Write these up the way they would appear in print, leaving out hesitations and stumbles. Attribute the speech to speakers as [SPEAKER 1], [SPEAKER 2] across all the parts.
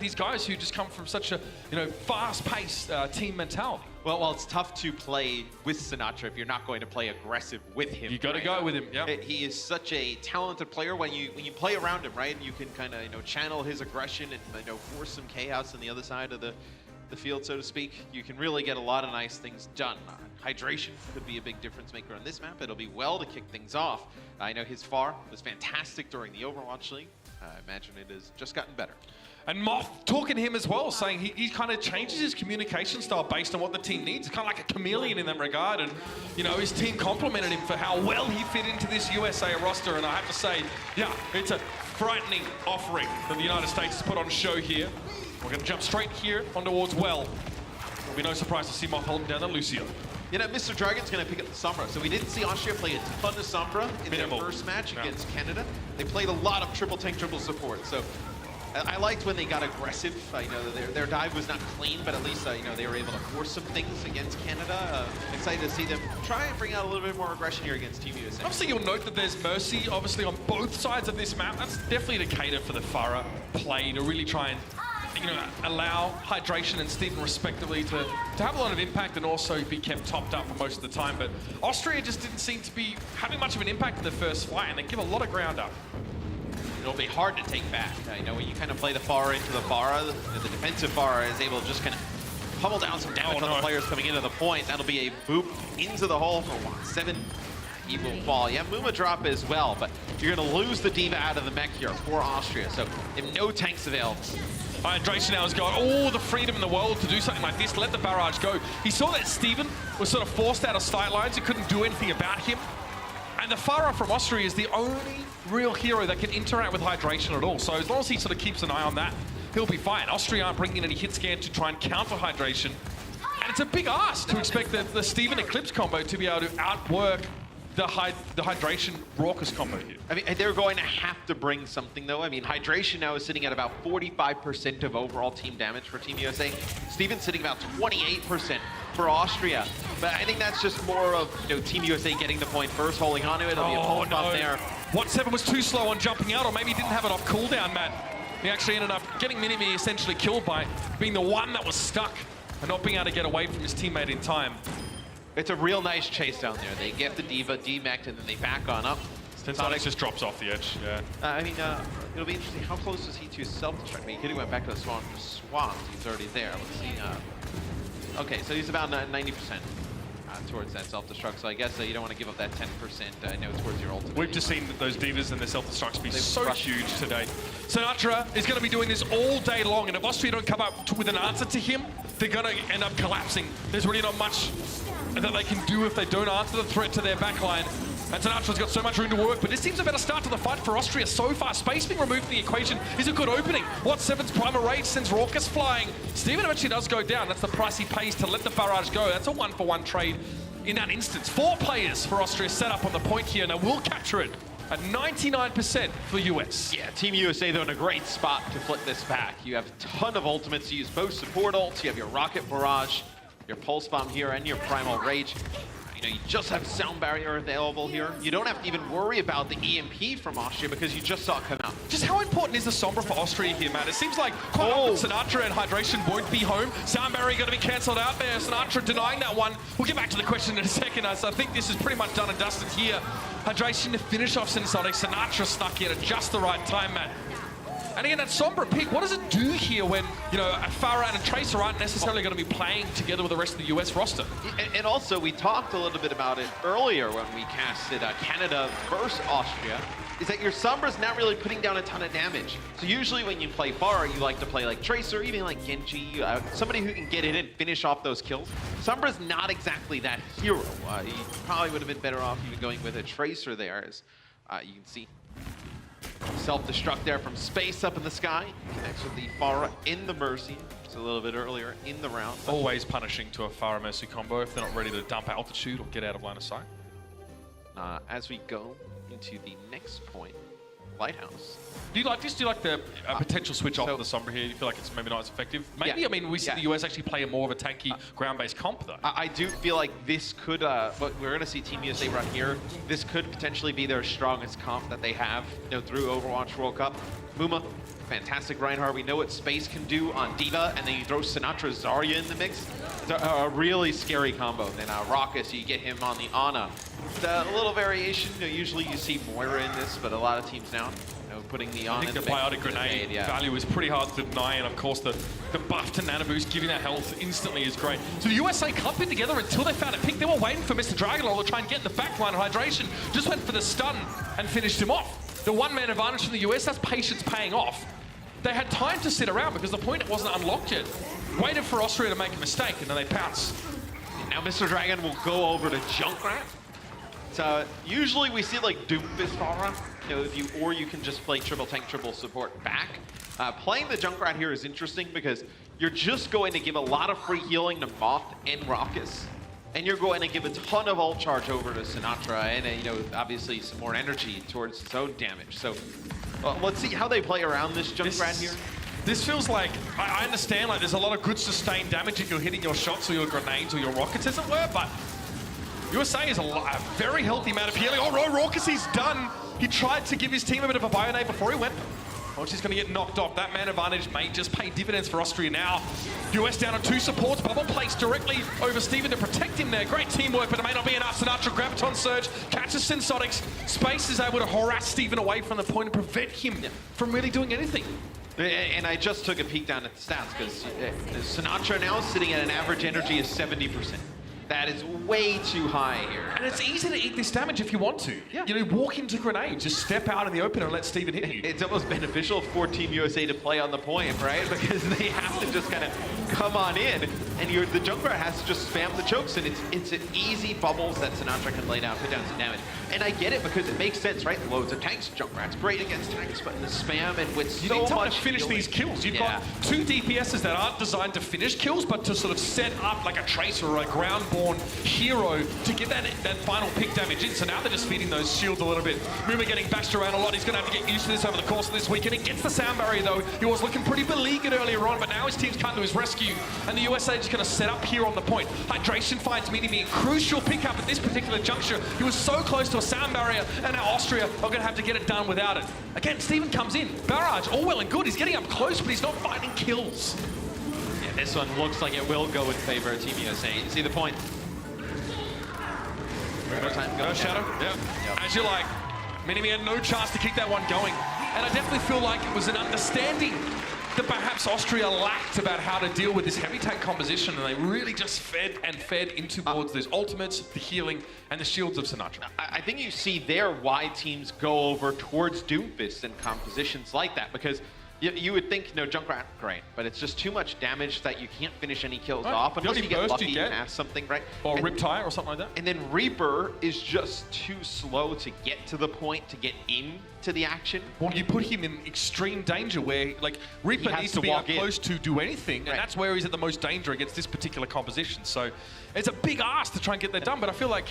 [SPEAKER 1] these guys who just come from such a fast-paced team mentality.
[SPEAKER 2] Well, it's tough to play with Sinatra if you're not going to play aggressive with him.
[SPEAKER 1] You got to go with him. Yeah.
[SPEAKER 2] He is such a talented player. When you play around him, right, you can kind of channel his aggression and force some chaos on the other side of the field, so to speak. You can really get a lot of nice things done. Hydration could be a big difference maker on this map. It'll be well to kick things off. I know his FAR was fantastic during the Overwatch League. I imagine it has just gotten better.
[SPEAKER 1] And Moth talking to him as well, saying he kind of changes his communication style based on what the team needs. Kind of like a chameleon in that regard. And, his team complimented him for how well he fit into this USA roster. And I have to say, yeah, it's a frightening offering that the United States has put on show here. We're going to jump straight here on towards Well. It'll be no surprise to see Moth holding down the Lucio.
[SPEAKER 2] Mr. Dragon's going to pick up the Sombra. So we didn't see Austria play a ton of Sombra in their first match against Canada. They played a lot of triple tank, triple support. So I liked when they got aggressive. I know their dive was not clean, but at least they were able to force some things against Canada. Excited to see them try and bring out a little bit more aggression here against Team USA.
[SPEAKER 1] Obviously, you'll note that there's mercy, obviously, on both sides of this map. That's definitely to cater for the Farah play, to really try and allow Hydration and Steven respectively to have a lot of impact and also be kept topped up for most of the time. But Austria just didn't seem to be having much of an impact in the first fight, and they give a lot of ground up.
[SPEAKER 2] It'll be hard to take back. I know when you kind of play the FAR into the FAR, the defensive FAR is able to just kind of pummel down some damage on the players coming into the point. That'll be a boop into the hole for 7. He will fall. Yeah, Muma drop as well, but you're going to lose the D.Va out of the mech here for Austria, so they have no tanks available.
[SPEAKER 1] Hydration now has got all the freedom in the world to do something like this, let the barrage go. He saw that Steven was sort of forced out of sight lines, he couldn't do anything about him. And the Farah from Austria is the only real hero that can interact with Hydration at all. So as long as he sort of keeps an eye on that, he'll be fine. Austria aren't bringing in any hit scan to try and counter Hydration. And it's a big ask to expect the Steven Eclipse combo to be able to outwork the Hydration Raucous combo here.
[SPEAKER 2] I mean, they're going to have to bring something, though. I mean, Hydration now is sitting at about 45% of overall team damage for Team USA. Steven's sitting about 28% for Austria. But I think that's just more of Team USA getting the point first, holding on to it. It'll be a pulse buff there.
[SPEAKER 1] What7 was too slow on jumping out, or maybe he didn't have it off cooldown, Matt. He actually ended up getting Minimi essentially killed by being the one that was stuck and not being able to get away from his teammate in time.
[SPEAKER 2] It's a real nice chase down there. They get the D.Va, D-mech'd, and then they back on up.
[SPEAKER 1] Sonic just drops off the edge, yeah.
[SPEAKER 2] I mean, it'll be interesting. How close is he to self-destruct? I mean, he could have went back to the swamp. He's already there. Let's see. Okay, so he's about 90% towards that self-destruct. So I guess you don't want to give up that 10%. I know towards your ultimate.
[SPEAKER 1] We've just seen those D.Vas and their self-destructs be so huge today. Sinatra is going to be doing this all day long, and if Austria don't come up with an answer to him, they're going to end up collapsing. There's really not much that they can do if they don't answer the threat to their backline. And Sinatra's got so much room to work, but this seems a better start to the fight for Austria so far. Space being removed from the equation is a good opening. What7's Primal Rage sends Raucous flying. Steven eventually does go down. That's the price he pays to let the barrage go. That's a 1-for-1 trade in that instance. 4 players for Austria set up on the point here, and they will capture it at 99% for US.
[SPEAKER 2] Yeah, Team USA, though, in a great spot to flip this back. You have a ton of ultimates to use, both support ults. You have your Rocket Barrage, your Pulse Bomb here, and your Primal Rage. You just have Sound Barrier available here. You don't have to even worry about the EMP from Austria because you just saw it come out.
[SPEAKER 1] Just how important is the Sombra for Austria here, Matt? It seems like quite often Sinatra and Hydration won't be home. Sound Barrier going to be cancelled out there. Sinatra denying that one. We'll get back to the question in a second. So I think this is pretty much done and dusted here. Hydration to finish off Sensonic. Sinatra snuck in at just the right time, Matt. And again, that Sombra pick, what does it do here when, a Farah and a Tracer aren't necessarily going to be playing together with the rest of the US roster?
[SPEAKER 2] And also, we talked a little bit about it earlier when we casted Canada versus Austria, is that your Sombra's not really putting down a ton of damage. So usually when you play Farah, you like to play like Tracer, even like Genji, somebody who can get in and finish off those kills. Sombra's not exactly that hero. He probably would have been better off even going with a Tracer there, as you can see. Self-destruct there from space up in the sky. Connects with the Farah in the Mercy. Just a little bit earlier in the round.
[SPEAKER 1] Always punishing to a Farah Mercy combo if they're not ready to dump altitude or get out of line of sight.
[SPEAKER 2] As we go into the next point, Lighthouse.
[SPEAKER 1] Do you like this? Do you like the potential switch off of the Sombra here? You feel like it's maybe not as effective? Maybe,
[SPEAKER 2] yeah,
[SPEAKER 1] I mean, we see the US actually play more of a tanky ground-based comp, though.
[SPEAKER 2] I do feel like this could, but we're going to see Team USA run here. This could potentially be their strongest comp that they have, through Overwatch World Cup. Muma, fantastic Reinhardt. We know what Space can do on D.Va, and then you throw Sinatra Zarya in the mix. It's a really scary combo. Then Raucus, you get him on the Ana. A little variation. Usually you see Moira in this, but a lot of teams now putting the Ana.
[SPEAKER 1] I think the biotic grenade value is pretty hard to deny, and of course the buff to Nano Boost, giving that health instantly is great. So the USA can't put together until they found a pick. They were waiting for Mr. Dragonlord to try and get in the backline. Hydration just went for the stun and finished him off. The one-man advantage from the US, that's patience paying off. They had time to sit around because the point wasn't unlocked yet. Waited for Austria to make a mistake, and then they pounce.
[SPEAKER 2] And now Mr. Dragon will go over to Junkrat. So usually we see like Doomfist aura, or you can just play triple tank, triple support back. Playing the Junkrat here is interesting because you're just going to give a lot of free healing to Moth and Raucus. And you're going to give a ton of ult charge over to Sinatra and, obviously some more energy towards its own damage. So let's see how they play around this Junkrat here.
[SPEAKER 1] This feels like, I understand, like there's a lot of good sustained damage if you're hitting your shots or your grenades or your rockets, as it were, but USA is a very healthy amount of healing. Oh, Raucus, he's done. He tried to give his team a bit of a bio-nade before he went. Oh, she's going to get knocked off. That man advantage may just pay dividends for Austria now. US down on 2 supports. Bubble placed directly over Steven to protect him there. Great teamwork, but it may not be enough. Sinatra Graviton Surge catches Synsotics. Space is able to harass Steven away from the point and prevent him from really doing anything.
[SPEAKER 2] And I just took a peek down at the stats because Sinatra now is sitting at an average energy of 70%. That is way too high here.
[SPEAKER 1] And it's easy to eat this damage if you want to. Yeah. Walk into grenades, just step out in the open and let Steven hit you.
[SPEAKER 2] It's almost beneficial for Team USA to play on the point, right? Because they have to just kind of come on in, and the Junkrat has to just spam the chokes, and it's an easy bubbles that Sinatra can lay down, put down some damage. And I get it because it makes sense, right? Loads of tanks, Junkrat's great against tanks, but in the spam and with so much
[SPEAKER 1] you need time to finish these kills. You've got 2 DPSs that aren't designed to finish kills, but to sort of set up like a Tracer or a ground-born hero to get that final pick damage in. So now they're just feeding those shields a little bit. Rumor getting bashed around a lot. He's going to have to get used to this over the course of this weekend. He gets the sound barrier though. He was looking pretty beleaguered earlier on, but now his team's come to his rescue, and the USA is going to set up here on the point. Hydration finds Mini-Me, crucial pickup at this particular juncture. He was so close to a sound barrier, and now Austria are going to have to get it done without it. Again, Steven comes in. Barrage, all well and good. He's getting up close, but he's not finding kills.
[SPEAKER 2] Yeah, this one looks like it will go in favor of Team USA. You see the point?
[SPEAKER 1] No shadow. Yeah. As you like, Mini-Me had no chance to keep that one going. And I definitely feel like it was an understanding that perhaps Austria lacked about how to deal with this heavy tank composition, and they really just fed into towards those ultimates, the healing, and the shields of Sinatra.
[SPEAKER 2] I think you see there why teams go over towards Doomfist and compositions like that, because you would think, Junkrat, great, but it's just too much damage that you can't finish any kills off unless you get lucky and have something, right?
[SPEAKER 1] Or Riptire or something like that.
[SPEAKER 2] And then Reaper is just too slow to get to the point, to get into the action.
[SPEAKER 1] Well, you put him in extreme danger where, like, Reaper needs to be up close to do anything, and that's where he's at the most danger against this particular composition. So it's a big ask to try and get that done, but I feel like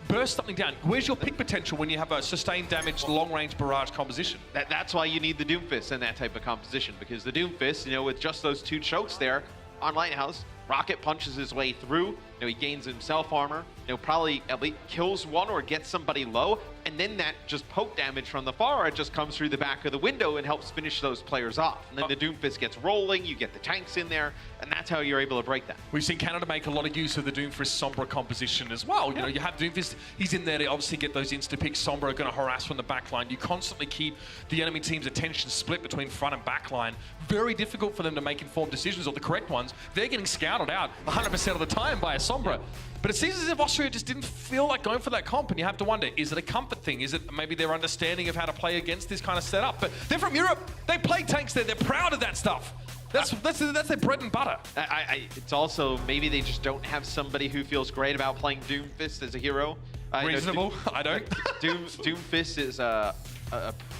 [SPEAKER 1] burst something down. Where's your pick potential when you have a sustained damage, long-range barrage composition?
[SPEAKER 2] That's why you need the Doomfist in that type of composition, because the Doomfist, with just those 2 chokes there on Lighthouse, Rocket punches his way through, he gains himself armor, probably at least kills one or gets somebody low, and then that just poke damage from the far just comes through the back of the window and helps finish those players off. And then the Doomfist gets rolling, you get the tanks in there, and that's how you're able to break that.
[SPEAKER 1] We've seen Canada make a lot of use of the Doomfist Sombra composition as well. You have Doomfist, he's in there to obviously get those insta-picks. Sombra are going to harass from the back line. You constantly keep the enemy team's attention split between front and back line. Very difficult for them to make informed decisions, or the correct ones. They're getting scouted out 100% of the time by a Sombra. But it seems as if Austria just didn't feel like going for that comp, and you have to wonder, is it a comfort thing? Is it maybe their understanding of how to play against this kind of setup? But they're from Europe. They play tanks there. They're proud of that stuff. That's their bread and butter.
[SPEAKER 2] It's also maybe they just don't have somebody who feels great about playing Doomfist as a hero.
[SPEAKER 1] Reasonable. I don't.
[SPEAKER 2] Doomfist is a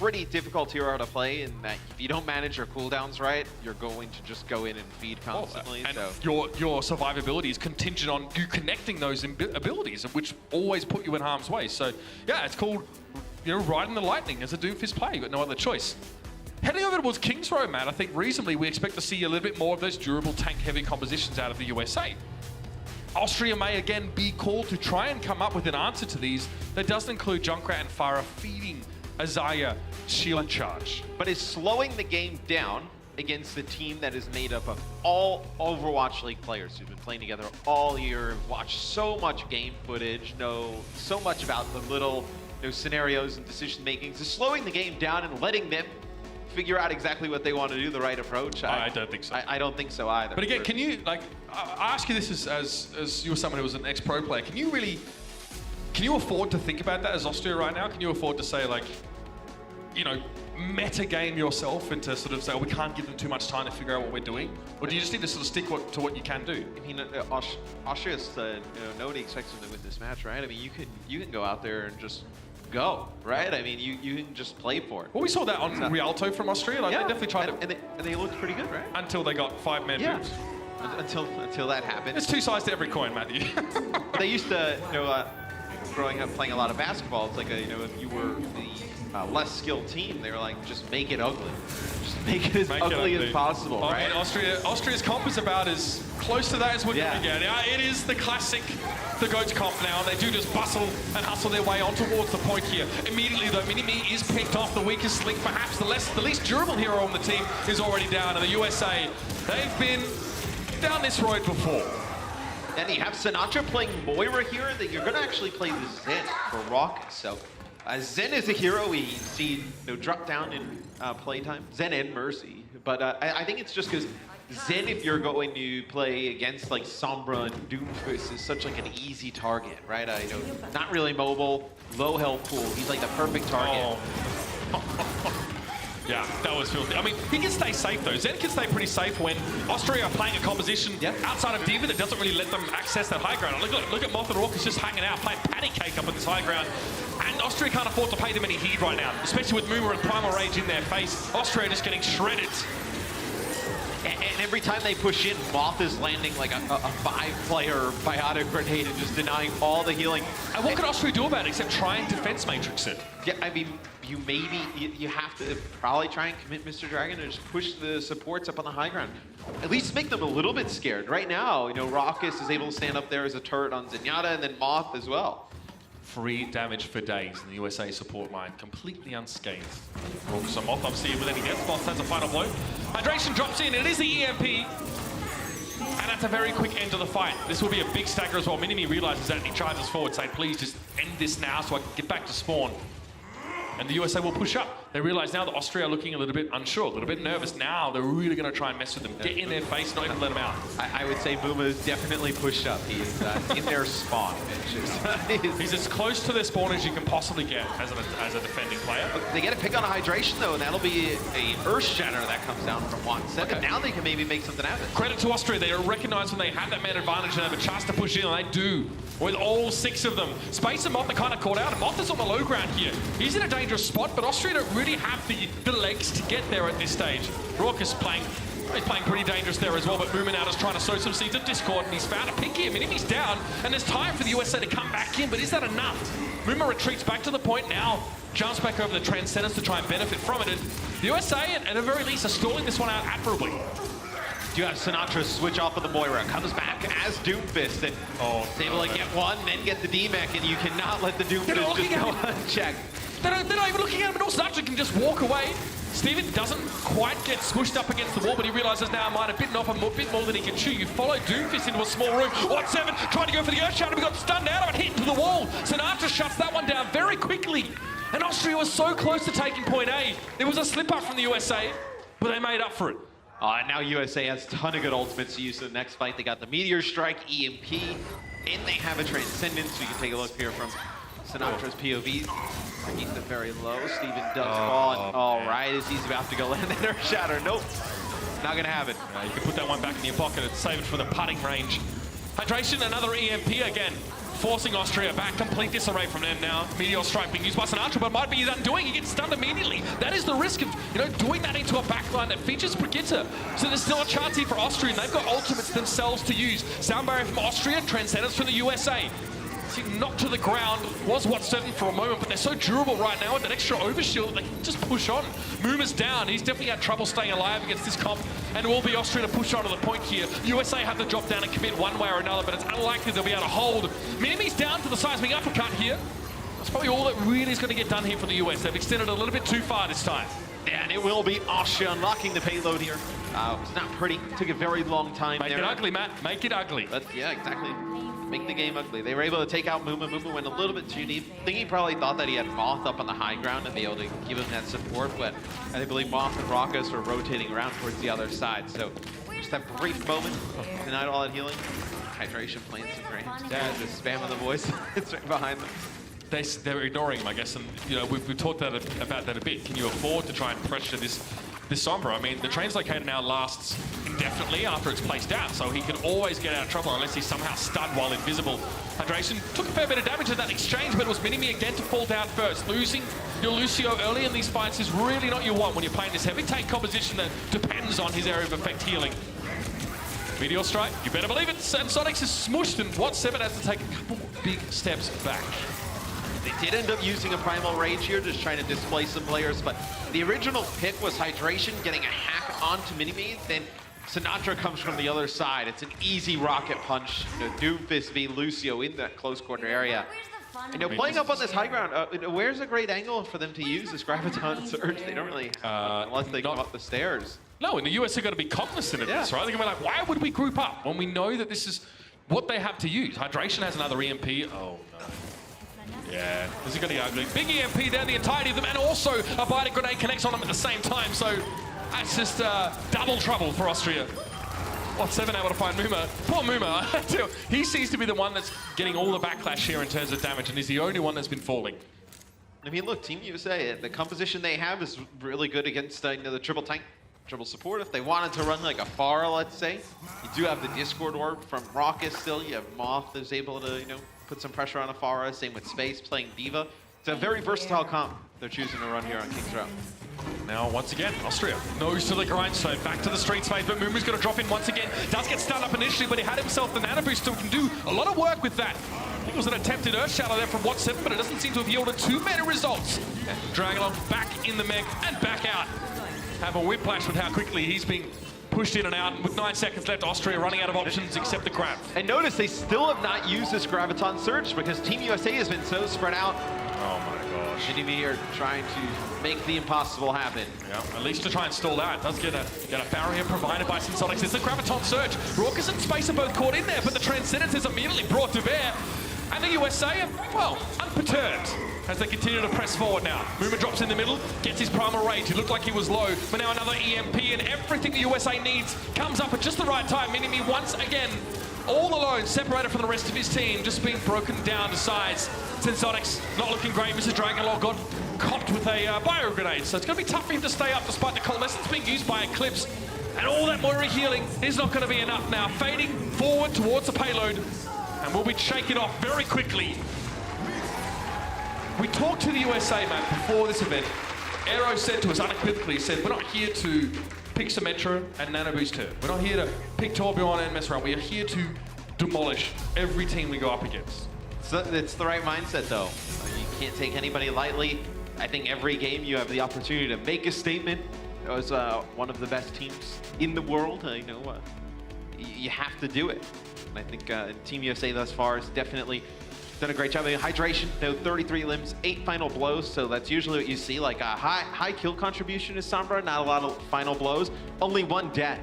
[SPEAKER 2] pretty difficult hero to play, in that if you don't manage your cooldowns right, you're going to just go in and feed constantly.
[SPEAKER 1] And your survivability is contingent on you connecting those abilities, which always put you in harm's way. So yeah, it's called riding the lightning as a Doomfist player. You've got no other choice. Heading over towards King's Row, Matt, I think reasonably we expect to see a little bit more of those durable tank-heavy compositions out of the USA. Austria may again be called to try and come up with an answer to these that doesn't include Junkrat and Farah feeding Azaya shield charge.
[SPEAKER 2] But is slowing the game down against the team that is made up of all Overwatch League players who've been playing together all year, watched so much game footage, know so much about the little scenarios and decision makings, is slowing the game down and letting them figure out exactly what they want to do, the right approach?
[SPEAKER 1] I don't think so.
[SPEAKER 2] I don't think so either.
[SPEAKER 1] But again, can you, like, I ask you this as you're someone who was an ex-pro player, can you afford to think about that as Austria right now? Can you afford to say, like, you know, meta game yourself and to sort of say, oh, we can't give them too much time to figure out what we're doing? Or do you just need to sort of stick to what you can do?
[SPEAKER 2] I mean, Austria's, nobody expects them to win this match, right? I mean, you can go out there and just go, right? I mean, you can just play for it.
[SPEAKER 1] Well, we saw that on Rialto from Austria. Like,
[SPEAKER 2] yeah,
[SPEAKER 1] they definitely tried
[SPEAKER 2] and they looked pretty good, right?
[SPEAKER 1] until they got 5-man moves.
[SPEAKER 2] Until that happened.
[SPEAKER 1] There's two sides to every coin, Matthew.
[SPEAKER 2] They used to, growing up playing a lot of basketball, it's like, if you were the less skilled team, they were like, just make it ugly. Just make it as ugly as possible, right?
[SPEAKER 1] And Austria's comp is about as close to that as we're going to get. Yeah, it is the classic, the GOAT's comp now. They do just bustle and hustle their way on towards the point here. Immediately, though, Mini-Me is picked off. The weakest link, perhaps the least durable hero on the team, is already down. And the USA, they've been down this road before.
[SPEAKER 2] And you have Sinatra playing Moira here, that you're going to actually play the Zen for Rocket. So Zen is a hero we see drop down in playtime. Zen and Mercy. But I think it's just because Zen, if you're going to play against like Sombra and Doomfist, is such like an easy target, right? Not really mobile, low health pool. He's like the perfect target.
[SPEAKER 1] Oh. Yeah, that was filthy. I mean, he can stay safe though. Zen can stay pretty safe when Austria are playing a composition outside of Diva that doesn't really let them access that high ground. Look at Moth and Raucus just hanging out, playing patty cake up at this high ground. And Austria can't afford to pay them any heed right now, especially with Moomer and Primal Rage in their face. Austria just getting shredded.
[SPEAKER 2] And every time they push in, Moth is landing like a 5-player biotic grenade and just denying all the healing.
[SPEAKER 1] And what can Austria do about it except try and defense matrix it?
[SPEAKER 2] Yeah, I mean, you have to probably try and commit Mr. Dragon and just push the supports up on the high ground. At least make them a little bit scared. Right now, Raucus is able to stand up there as a turret on Zenyatta, and then Moth as well.
[SPEAKER 1] Free damage for days in the USA support line, completely unscathed. So Moth obviously with any death. Moth has a final blow. Hydration drops in, and it is the EMP. And that's a very quick end to the fight. This will be a big stagger as well. Mini-Me realizes that and he charges forward, saying, please just end this now so I can get back to spawn. And the USA will push up. They realize now that Austria are looking a little bit unsure, a little bit nervous. Now they're really going to try and mess with them, get in their face, not even let them out.
[SPEAKER 2] I would say Moomer is definitely pushed up. He is in their spawn.
[SPEAKER 1] He's as close to their spawn as you can possibly get as a defending player.
[SPEAKER 2] They get a pick on a hydration though, and that'll be a Earth Shatter that comes down from 1-7. Now they can maybe make something happen.
[SPEAKER 1] Credit to Austria. They recognize when they have that man advantage and have a chance to push in, and they do. With all 6 of them. Space and Moth are kind of caught out, and Moth is on the low ground here. He's in a dangerous spot, but Austria don't really have the legs to get there at this stage. Raucus he's playing pretty dangerous there as well, but Moomin out is trying to sow some seeds of discord, and he's found a pick here. Mini-Me's down, and there's time for the USA to come back in, but is that enough? Moomin retreats back to the point now, jumps back over the Transcendence to try and benefit from it, and the USA, at the very least, are stalling this one out admirably.
[SPEAKER 2] You have Sinatra switch off of the Moira, comes back as Doomfist, and is able to get one, then get the D-Mech, and you cannot let the Doomfist just go unchecked.
[SPEAKER 1] They're not even looking at him, and also Sinatra can just walk away. Steven doesn't quite get smushed up against the wall, but he realizes now might have bitten off a bit more than he can chew. You follow Doomfist into a small room. 1-7, trying to go for the Earth Shatter, but got stunned out of it, hit into the wall. Sinatra shuts that one down very quickly. And Austria was so close to taking point A. It was a slip-up from the USA, but they made up for it.
[SPEAKER 2] And now USA has a ton of good ultimates to use in the next fight. They got the Meteor Strike, EMP, and they have a Transcendence. So you can take a look here from Sinatra's POV. Bringing them very low. Steven does fall, and right as he's about to go land that Earth Shatter. Nope, not going to have it.
[SPEAKER 1] You can put that one back in your pocket and save it for the putting range. Hydration, another EMP again. Forcing Austria back, complete disarray from them now. Meteor Strike being used by Sinatra, but might be undoing. He gets stunned immediately. That is the risk of, doing that into a backline that features Brigitte. So there's still a chance here for Austria, and they've got ultimates themselves to use. Sound barrier from Austria, Transcendence from the USA. Knocked to the ground, was 1-7 for a moment, but they're so durable right now with that extra overshield that they can just push on. Moomer's down, he's definitely had trouble staying alive against this comp, and it will be Austria to push on to the point here. USA have to drop down and commit one way or another, but it's unlikely they'll be able to hold. Mini-Me's down to the seismic uppercut here. That's probably all that really is going to get done here for the US. They've extended a little bit too far this time.
[SPEAKER 2] And it will be Austria unlocking the payload here. It's not pretty. Took a very long time
[SPEAKER 1] Make
[SPEAKER 2] there.
[SPEAKER 1] it ugly, Matt. Make it ugly.
[SPEAKER 2] But yeah, exactly. Make the game ugly. They were able to take out Muma. Muma went a little bit too deep. I think he probably thought that he had Moth up on the high ground and be able to give him that support, but I believe Moth and Raucus were rotating around towards the other side. So just that brief moment, denied all that healing. Hydration playing some great. Yeah, just spamming the voice. It's right behind them.
[SPEAKER 1] They're ignoring him, I guess, and you know we've talked about that a bit. Can you afford to try and pressure this Sombra? I mean, the translocator now lasts indefinitely after it's placed out, so he can always get out of trouble unless he's somehow stunned while invisible. Hydration took a fair bit of damage in that exchange, but it was Minimi again to fall down first. Losing your Lucio early in these fights is really not you want when you're playing this heavy tank composition that depends on his area of effect healing. Meteor Strike, you better believe it. And Sonics is smooshed, and What7 has to take a couple big steps back.
[SPEAKER 2] They did end up using a Primal Rage here, just trying to displace some players, but the original pick was Hydration getting a hack onto Minimi, then Sinatra comes from the other side. It's an easy rocket punch. You know, Doomfist v Lucio in that close quarter area. And you know, playing up on this high ground, where's a great angle for them to use this Graviton Surge? They don't really have unless they come up the stairs.
[SPEAKER 1] No, in the US, they've got to be cognizant of this, right? They're going to be like, why would we group up when we know that this is what they have to use? Hydration has another EMP. Oh, no. Yeah, this is going to be ugly. Big EMP down the entirety of them, and also a Biter Grenade connects on them at the same time, so that's just double trouble for Austria. What7 able to find Muma. Poor Muma. He seems to be the one that's getting all the backlash here in terms of damage, and he's the only one that's been falling.
[SPEAKER 2] I mean, look, Team USA, the composition they have is really good against you know, the triple tank, triple support. If they wanted to run like a Pharah, let's say, you do have the Discord Orb from Raucus still. You have Moth is able to, you know, put some pressure on a Pharah. Same with Space playing D.Va. It's a very versatile comp they're choosing to run here on King's Row.
[SPEAKER 1] Now, once again, Austria nose to the grindstone, back to the street space, but Mumu's going to drop in once again. Does get stunned up initially, but he had himself the nano boost, so he can do a lot of work with that. I think it was an attempted Earth Shadow there from What7, but it doesn't seem to have yielded too many results. Dragalong back in the mech and back out. Have a whiplash with how quickly he's being pushed in and out, and with 9 seconds left, Austria running out of options except the grab.
[SPEAKER 2] And notice they still have not used this Graviton Surge because Team USA has been so spread out.
[SPEAKER 1] Oh my gosh.
[SPEAKER 2] Minimi are trying to make the impossible happen.
[SPEAKER 1] Yeah, at least to try and stall out. Does get a barrier provided by Sensonics. It's a Graviton Surge. Raucus and Space are both caught in there, but the Transcendence is immediately brought to bear. And the USA are, well, unperturbed as they continue to press forward now. Muma drops in the middle, gets his Primal Rage. He looked like he was low, but now another EMP, and everything the USA needs comes up at just the right time. Minimi once again, all alone, separated from the rest of his team, just being broken down to size. Sensonics not looking great. Mr. Dragonlord got copped with a bio grenade, so it's going to be tough for him to stay up despite the coalescence being used by Eclipse. And all that Moira healing is not going to be enough now. Fading forward towards the payload, and we'll be shaking off very quickly. We talked to the USA, man, before this event. Aero said to us unequivocally, he said, we're not here to pick Symmetra and Nano Boost her. We're not here to pick Torbjorn and mess around. We are here to demolish every team we go up against.
[SPEAKER 2] So it's the right mindset, though. You can't take anybody lightly. I think every game you have the opportunity to make a statement. As one of the best teams in the world, you have to do it. And I think Team USA thus far has definitely done a great job. I mean, hydration, 33 limbs, 8 final blows, so that's usually what you see, like a high kill contribution is Sombra, not a lot of final blows, only 1 death.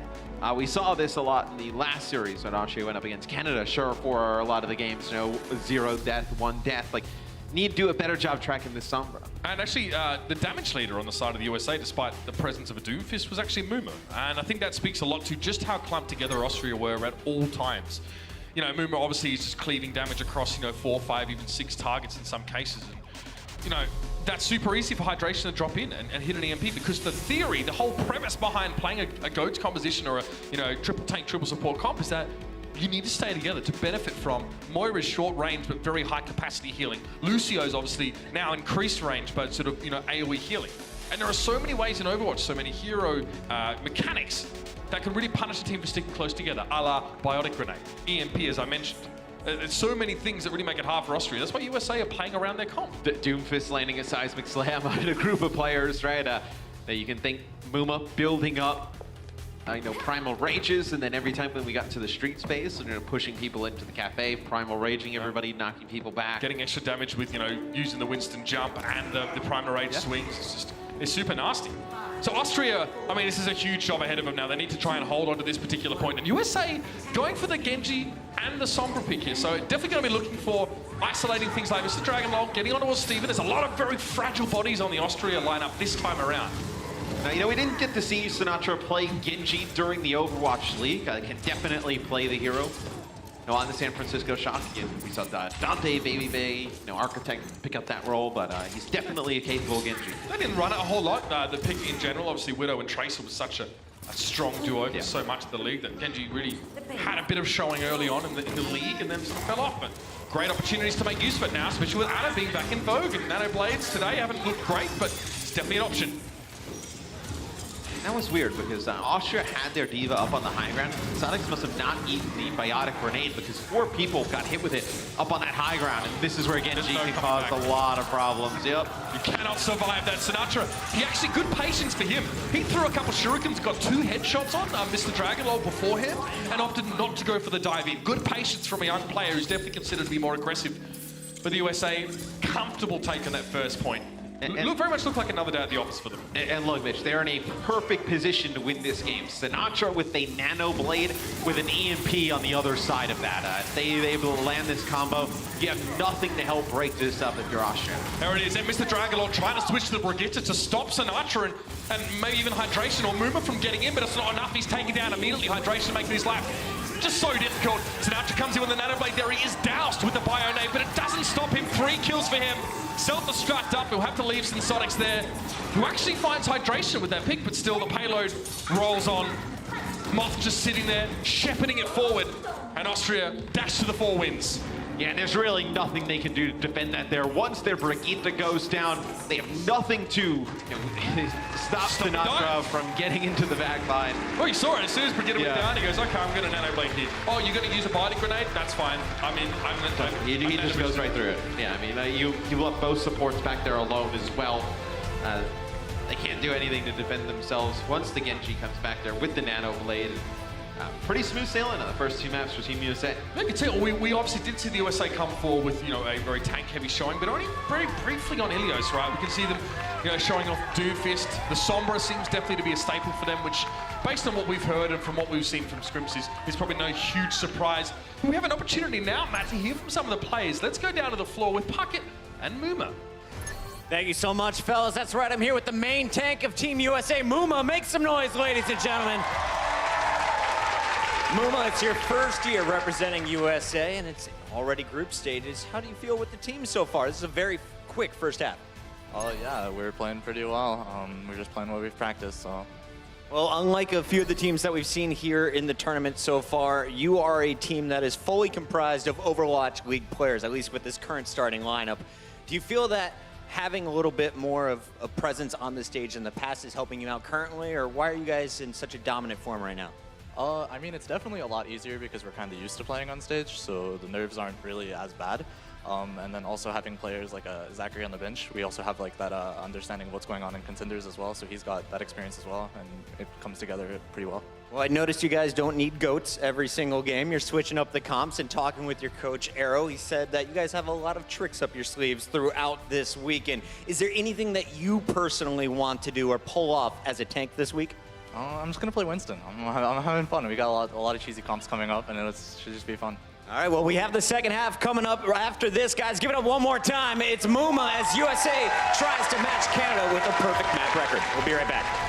[SPEAKER 2] We saw this a lot in the last series when Austria went up against Canada, sure, for a lot of the games, 0 death, 1 death, like, need to do a better job tracking this Sombra.
[SPEAKER 1] And actually, the damage leader on the side of the USA, despite the presence of a Doomfist, was actually Muma. And I think that speaks a lot to just how clumped together Austria were at all times. Muma obviously is just cleaving damage across, 4, 5, even 6 targets in some cases. And, that's super easy for Hydration to drop in and hit an EMP, because the theory, the whole premise behind playing a GOATS composition or a triple tank, triple support comp is that you need to stay together to benefit from Moira's short range but very high capacity healing. Lucio's obviously now increased range but sort of, AoE healing. And there are so many ways in Overwatch, so many hero mechanics that can really punish a team for sticking close together, a la Biotic Grenade, EMP, as I mentioned. There's so many things that really make it hard for Austria. That's why USA are playing around their comp.
[SPEAKER 2] Doomfist landing a seismic slam on a group of players, right? That you can think Muma building up. primal rages, and then every time when we got to the street space, pushing people into the cafe, primal raging everybody, knocking people back.
[SPEAKER 1] Getting extra damage with, using the Winston jump and the primal rage swings. It's super nasty. So Austria, I mean, this is a huge job ahead of them now. They need to try and hold on to this particular point. And USA going for the Genji and the Sombra pick here. So definitely going to be looking for isolating things like Mr. Dragonlord, getting onto a Steven. There's a lot of very fragile bodies on the Austria lineup this time around.
[SPEAKER 2] Now, we didn't get to see Sinatra play Genji during the Overwatch League. I can definitely play the hero. On the San Francisco Shock, we saw Dante, Baby Bay, Architect pick up that role, but he's definitely a capable Genji.
[SPEAKER 1] They didn't run it a whole lot. The pick in general, obviously Widow and Tracer was such a strong duo for so much of the league that Genji really had a bit of showing early on in the league and then sort of fell off. But great opportunities to make use of it now, especially with Ana being back in vogue. And Nano Blades today haven't looked great, but it's definitely an option.
[SPEAKER 2] That was weird because Austria had their diva up on the high ground. Sonics must have not eaten the biotic grenade because 4 people got hit with it up on that high ground, and this is where Genji can cause a lot of problems. Yep.
[SPEAKER 1] You cannot survive that. Sinatra, he actually, good patience for him. He threw a couple shurikens, got 2 headshots on Mr. Dragonlord beforehand, and opted not to go for the dive in. Good patience from a young player who's definitely considered to be more aggressive. For the USA, comfortable take on that first point. Very much look like another day at the office for them.
[SPEAKER 2] And look, Mitch, they're in a perfect position to win this game. Sinatra with a Nano Blade with an EMP on the other side of that. If they're able to land this combo, you have nothing to help break this up if you're Austria.
[SPEAKER 1] There it is, and Mr. Dragonlord trying to switch to the Brigitte to stop Sinatra and maybe even Hydration or Muma from getting in, but it's not enough. He's taken down immediately. Hydration making his lap. Just so difficult. Sinatra comes in with the Nano Blade. There he is, doused with the Bionade, but it doesn't stop him. 3 kills for him. Self-destruct up. He'll have to leave Sonics there, who actually finds Hydration with that pick, but still the payload rolls on. Moth just sitting there, shepherding it forward, and Austria dash to the 4 wins.
[SPEAKER 2] Yeah, and there's really nothing they can do to defend that there. Once their Brigitte goes down, they have nothing to stop Sinatra from getting into the back line.
[SPEAKER 1] Oh, you saw it. As soon as Brigitte went down, he goes, okay, I'm going to Nano Blade here. Oh, you're going to use a biotic grenade? That's fine. I mean,
[SPEAKER 2] he just goes right through it. Yeah, I mean, you left both supports back there alone as well. They can't do anything to defend themselves. Once the Genji comes back there with the Nano Blade, pretty smooth sailing on the first 2 maps for Team USA.
[SPEAKER 1] I can tell we obviously did see the USA come forward with a very tank-heavy showing, but only very briefly on Ilios, right? We can see them showing off Doomfist. The Sombra seems definitely to be a staple for them, which, based on what we've heard and from what we've seen from scrims, is probably no huge surprise. We have an opportunity now, Matt, to hear from some of the players. Let's go down to the floor with Puckett and Muma.
[SPEAKER 3] Thank you so much, fellas. That's right, I'm here with the main tank of Team USA, Muma. Make some noise, ladies and gentlemen. Muma, it's your first year representing USA, and it's already group stages. How do you feel with the team so far? This is a very quick first half.
[SPEAKER 4] Oh, yeah, we're playing pretty well. We're just playing what we've practiced, so.
[SPEAKER 3] Well, unlike a few of the teams that we've seen here in the tournament so far, you are a team that is fully comprised of Overwatch League players, at least with this current starting lineup. Do you feel that having a little bit more of a presence on the stage in the past is helping you out currently, or why are you guys in such a dominant form right now?
[SPEAKER 4] I mean, it's definitely a lot easier because we're kind of used to playing on stage, so the nerves aren't really as bad. And then also having players like Zachary on the bench, we also have like that understanding of what's going on in contenders as well, so he's got that experience as well, and it comes together pretty well.
[SPEAKER 3] Well, I noticed you guys don't need goats every single game. You're switching up the comps and talking with your coach, Arrow. He said that you guys have a lot of tricks up your sleeves throughout this weekend. Is there anything that you personally want to do or pull off as a tank this week?
[SPEAKER 4] I'm just going to play Winston. I'm having fun. We got a lot of cheesy comps coming up, and it should just be fun.
[SPEAKER 3] All right, well, we have the second half coming up after this, guys. Give it up one more time. It's Muma as USA tries to match Canada with a perfect map record. We'll be right back.